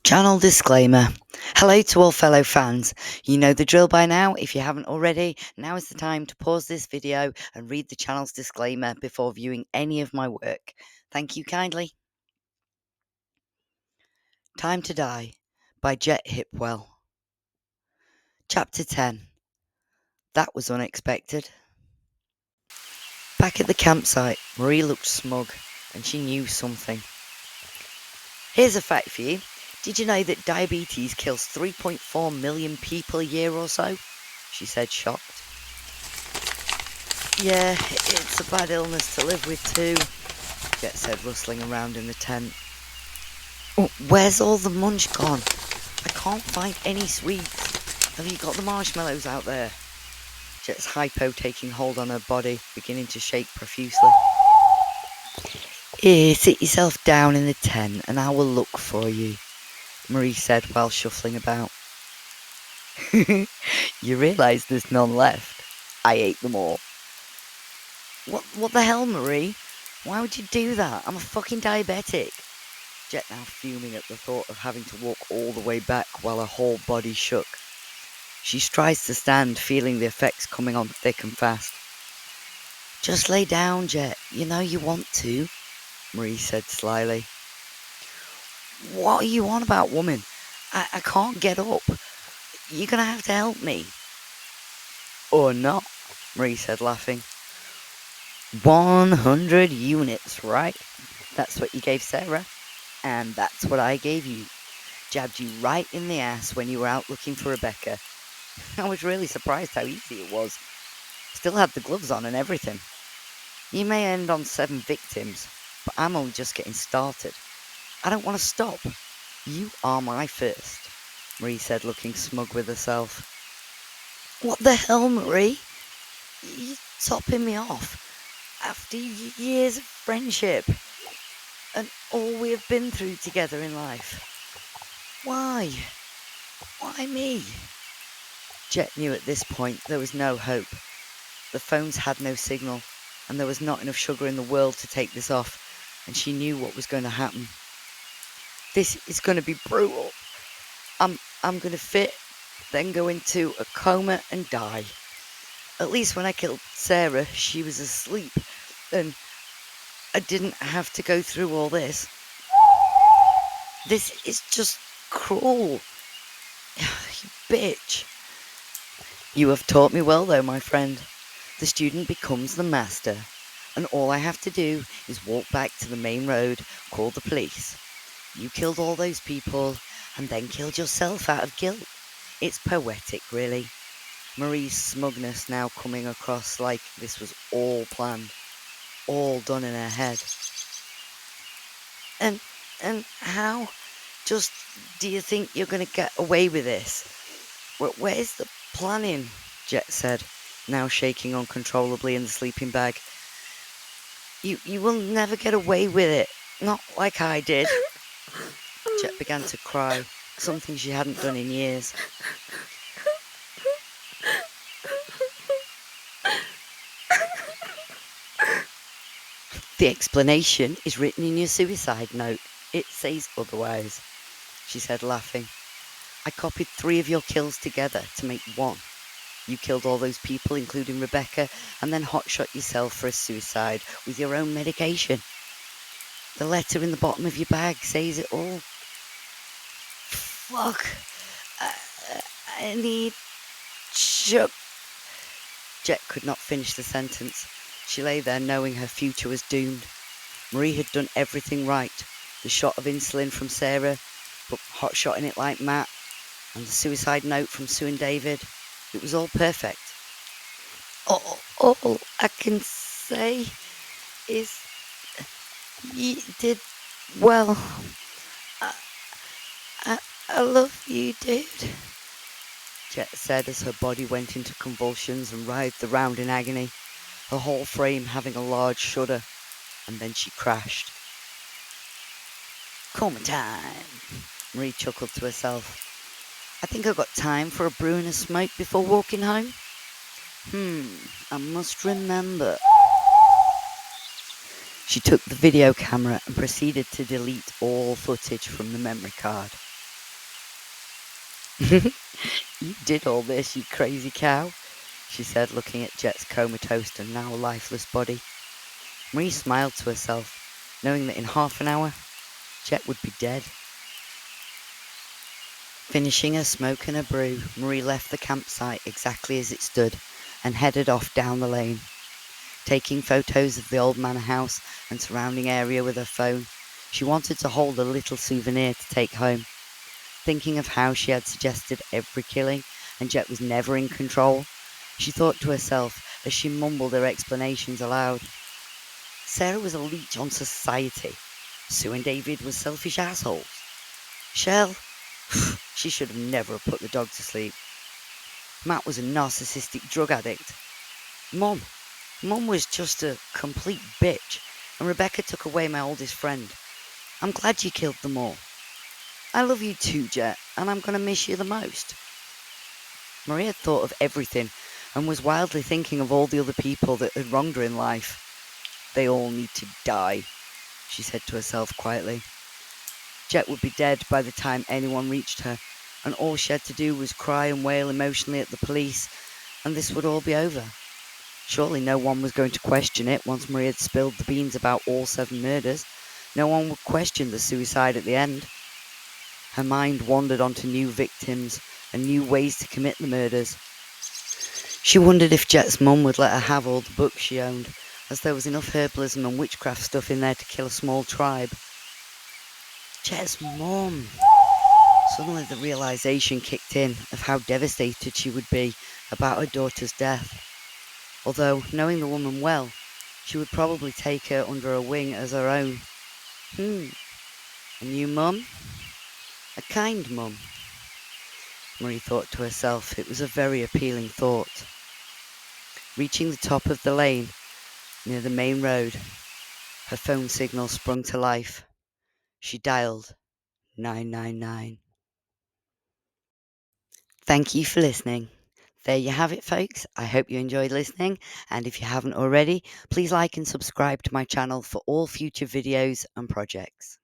Channel disclaimer. Hello to all fellow fans. You know the drill by now. If you haven't already, now is the time to pause this video and read the channel's disclaimer before viewing any of my work. Thank you kindly. Time to Die by Jet Hipwell. Chapter 10. That was unexpected. Back at the campsite, Marie looked smug and she knew something. Here's a fact for you. Did you know that diabetes kills 3.4 million people a year or so? She said, shocked. Yeah, it's a bad illness to live with too, Jet said, rustling around in the tent. Oh, where's all the munch gone? I can't find any sweets. Have you got the marshmallows out there? Jet's hypo taking hold on her body, beginning to shake profusely. Here, sit yourself down in the tent and I will look for you, Marie said while shuffling about. You realise there's none left? I ate them all. What the hell, Marie? Why would you do that? I'm a fucking diabetic. Jet now fuming at the thought of having to walk all the way back while her whole body shook. She tries to stand, feeling the effects coming on thick and fast. Just lay down, Jet. You know you want to, Marie said slyly. What are you on about, woman? I can't get up. You're gonna have to help me. Or not, Marie said, laughing. 100 units, right? That's what you gave Sarah. And that's what I gave you. Jabbed you right in the ass when you were out looking for Rebecca. I was really surprised how easy it was. Still had the gloves on and everything. You may end on 7 victims, but I'm only just getting started. I don't want to stop. You are my first, Marie said, looking smug with herself. What the hell, Marie? You're topping me off. After years of friendship and all we have been through together in life. Why? Why me? Jet knew at this point there was no hope. The phones had no signal, and there was not enough sugar in the world to take this off, and she knew what was going to happen. This is going to be brutal. I'm going to fit, then go into a coma and die. At least when I killed Sarah, she was asleep, and I didn't have to go through all this. This is just cruel. You bitch. You have taught me well, though, my friend. The student becomes the master, and all I have to do is walk back to the main road, call the police. You killed all those people, and then killed yourself out of guilt. It's poetic, really. Marie's smugness now coming across like this was all planned, all done in her head. And how just do you think you're going to get away with this? Where's the planning? Jet said, now shaking uncontrollably in the sleeping bag. You will never get away with it. Not like I did. Jet began to cry, something she hadn't done in years. The explanation is written in your suicide note. It says otherwise, she said, laughing. I copied 3 of your kills together to make 1. You killed all those people, including Rebecca, and then hotshot yourself for a suicide with your own medication. The letter in the bottom of your bag says it all. Fuck. I need sugar. Jet could not finish the sentence. She lay there knowing her future was doomed. Marie had done everything right. The shot of insulin from Sarah, but hotshotting it like Matt, and the suicide note from Sue and David. It was all perfect. All I can say is you did well. I love you, dude, Jet said as her body went into convulsions and writhed around in agony, her whole frame having a large shudder, and then she crashed. Coma time, Marie chuckled to herself. I think I've got time for a brew and a smoke before walking home. I must remember. She took the video camera and proceeded to delete all footage from the memory card. You did all this, you crazy cow, she said, looking at Jet's comatose and now lifeless body. Marie smiled to herself, knowing that in half an hour, Jet would be dead. Finishing her smoke and her brew, Marie left the campsite exactly as it stood and headed off down the lane. Taking photos of the old manor house and surrounding area with her phone, she wanted to hold a little souvenir to take home. Thinking of how she had suggested every killing and Jet was never in control, she thought to herself as she mumbled her explanations aloud. Sarah was a leech on society. Sue and David were selfish assholes. Shell, she should have never put the dog to sleep. Matt was a narcissistic drug addict. Mum was just a complete bitch, and Rebecca took away my oldest friend. I'm glad you killed them all. I love you too, Jet, and I'm going to miss you the most. Maria had thought of everything and was wildly thinking of all the other people that had wronged her in life. They all need to die, she said to herself quietly. Jet would be dead by the time anyone reached her, and all she had to do was cry and wail emotionally at the police, and this would all be over. Surely no one was going to question it once Maria had spilled the beans about all 7 murders. No one would question the suicide at the end. Her mind wandered onto new victims and new ways to commit the murders. She wondered if Jet's mum would let her have all the books she owned, as there was enough herbalism and witchcraft stuff in there to kill a small tribe. Jet's mum! Suddenly the realization kicked in of how devastated she would be about her daughter's death. Although, knowing the woman well, she would probably take her under her wing as her own. A new mum? A kind mum? Marie thought to herself. It was a very appealing thought. Reaching the top of the lane, near the main road, her phone signal sprung to life. She dialed 999. Thank you for listening. There you have it, folks. I hope you enjoyed listening, and if you haven't already, please like and subscribe to my channel for all future videos and projects.